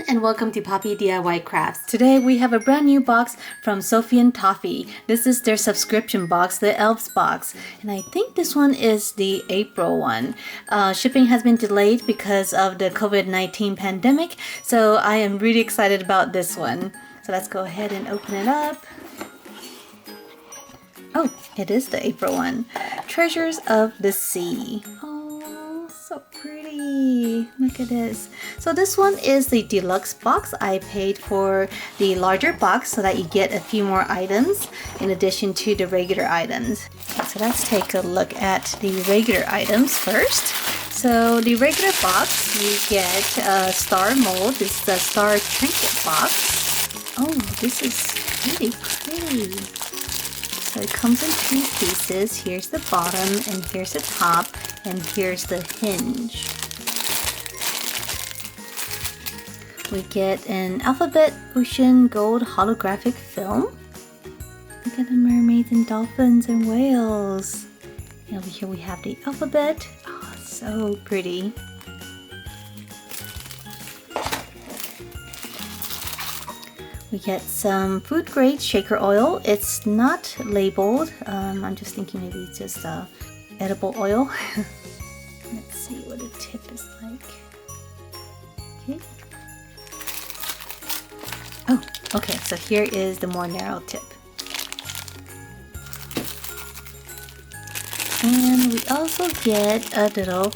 and welcome to Poppy DIY Crafts. Today we have a brand new box from Sophie and Toffee. This is their subscription box, the Elves box. And I think this one is the April one. Shipping has been delayed because of the COVID-19 pandemic, so I am really excited about this one. So let's go ahead and open it up. Oh, it is the April one. Treasures of the Sea. Oh, so pretty. Look at this. So this one is the deluxe box. I paid for the larger box so that you get a few more items in addition to the regular items. So let's take a look at the regular items first. So the regular box, you get a star mold. This is the star trinket box. Oh, this is really pretty. So it comes in two pieces. Here's the bottom and here's the top and here's the hinge. We get an alphabet ocean gold holographic film. Look at the mermaids and dolphins and whales. And over here we have the alphabet. Oh, so pretty. We get some food grade shaker oil. It's not labeled. I'm just thinking maybe it's just edible oil. Let's see what the tip is like. Okay. Oh, okay. So here is the more narrow tip. And we also get a little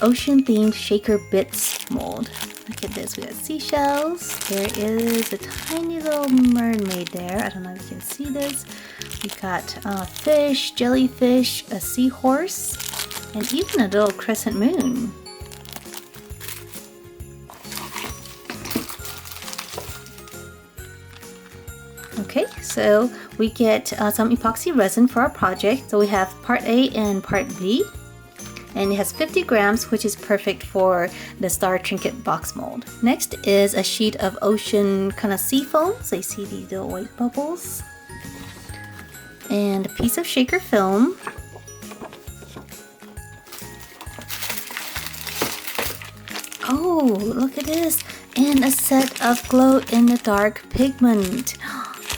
ocean themed shaker bits mold. Look at this, we got seashells. There is a tiny little mermaid there. I don't know if you can see this. We got fish, jellyfish, a seahorse, and even a little crescent moon. Okay, so we get some epoxy resin for our project. So we have part A and part B. And it has 50 grams, which is perfect for the star trinket box mold. Next is a sheet of ocean kind of sea foam. So you see these little white bubbles. And a piece of shaker film. Oh, look at this. And a set of glow-in-the-dark pigment.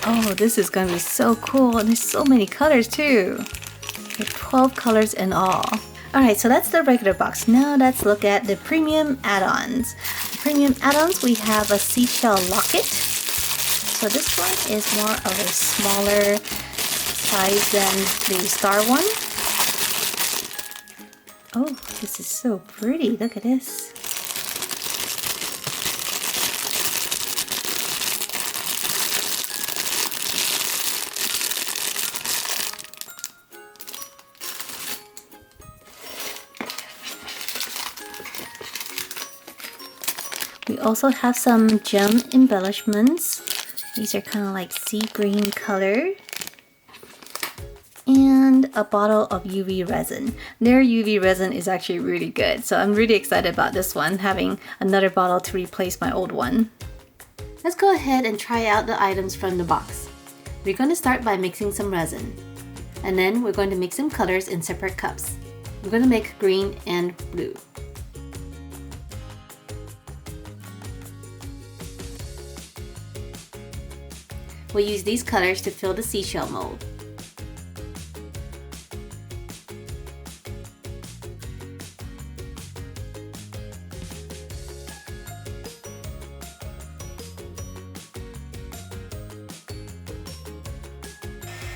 Oh, this is going to be so cool. And there's so many colors too. There's 12 colors in all. Alright, so that's the regular box. Now let's look at the premium add-ons. The premium add-ons, we have a seashell locket. So this one is more of a smaller size than the star one. Oh, this is so pretty. Look at this. We also have some gem embellishments. These are kind of like sea green color. And a bottle of UV resin. Their UV resin is actually really good. So I'm really excited about this one, having another bottle to replace my old one. Let's go ahead and try out the items from the box. We're going to start by mixing some resin. And then we're going to mix some colors in separate cups. We're going to make green and blue. We'll use these colors to fill the seashell mold.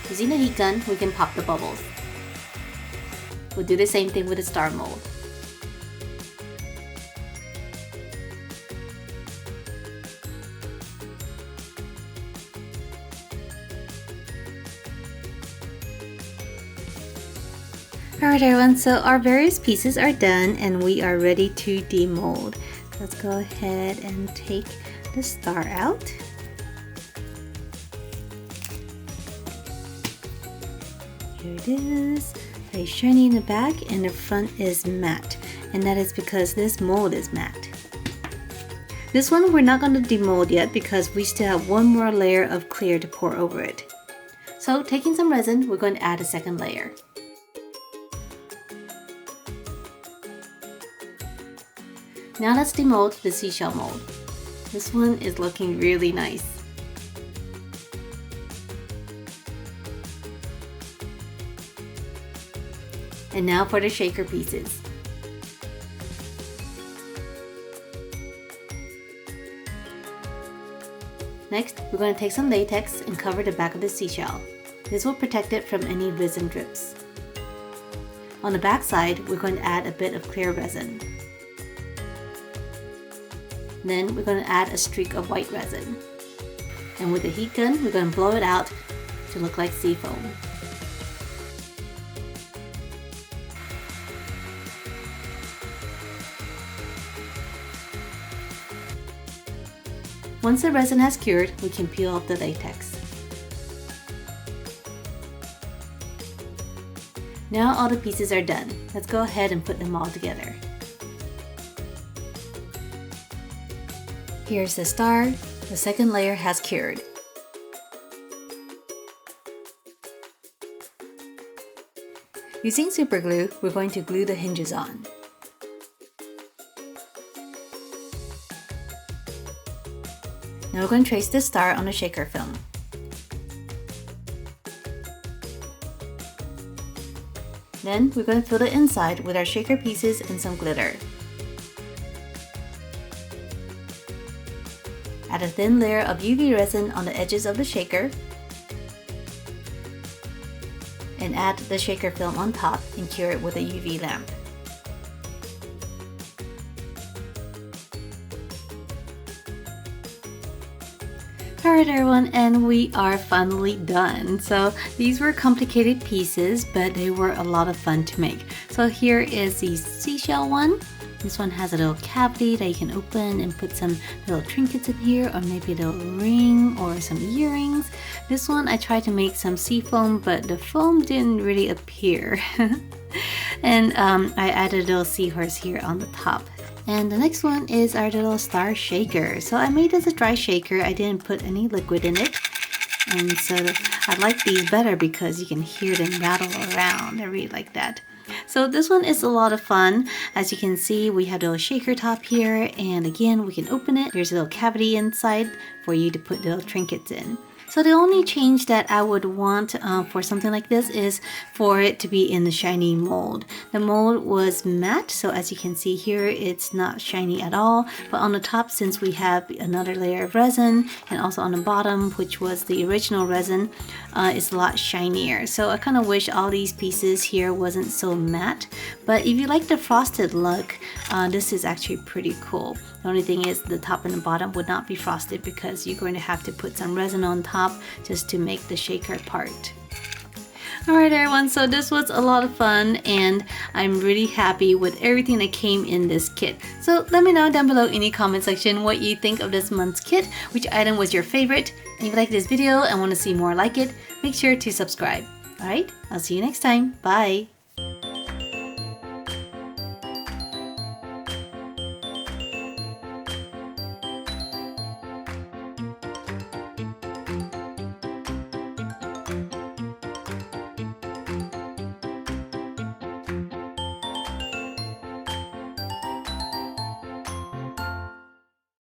Using a heat gun, we can pop the bubbles. We'll do the same thing with the star mold. Alright everyone, so our various pieces are done and we are ready to demold. Let's go ahead and take the star out. Here it is. Very shiny in the back and the front is matte. And that is because this mold is matte. This one we're not going to demold yet because we still have one more layer of clear to pour over it. So taking some resin, we're going to add a second layer. Now let's demold the seashell mold. This one is looking really nice. And now for the shaker pieces. Next, we're going to take some latex and cover the back of the seashell. This will protect it from any resin drips. On the back side, we're going to add a bit of clear resin. Then we're going to add a streak of white resin. And with the heat gun, we're going to blow it out to look like sea foam. Once the resin has cured, we can peel off the latex. Now all the pieces are done. Let's go ahead and put them all together. Here's the star. The second layer has cured. Using super glue, we're going to glue the hinges on. Now we're going to trace this star on a shaker film. Then we're going to fill the inside with our shaker pieces and some glitter. Add a thin layer of UV resin on the edges of the shaker. And add the shaker film on top and cure it with a UV lamp. Alright everyone, and we are finally done. So these were complicated pieces, but they were a lot of fun to make. So here is the seashell one. This one has a little cavity that you can open and put some little trinkets in here, or maybe a little ring or some earrings. This one I tried to make some sea foam, but the foam didn't really appear. And I added a little seahorse here on the top. And the next one is our little star shaker. So I made this a dry shaker. I didn't put any liquid in it. And so I like these better because you can hear them rattle around. I really like that. So this one is a lot of fun. As you can see, we have a little shaker top here. And again, we can open it. There's a little cavity inside for you to put little trinkets in. So the only change that I would want for something like this is for it to be in the shiny mold. The mold was matte, so as you can see here, it's not shiny at all. But on the top, since we have another layer of resin, and also on the bottom, which was the original resin, it's a lot shinier. So I kind of wish all these pieces here wasn't so matte. But if you like the frosted look, this is actually pretty cool. The only thing is the top and the bottom would not be frosted because you're going to have to put some resin on top just to make the shaker part. Alright everyone, so this was a lot of fun and I'm really happy with everything that came in this kit. So let me know down below in the comment section what you think of this month's kit, which item was your favorite. And if you like this video and want to see more like it, make sure to subscribe. Alright, I'll see you next time. Bye!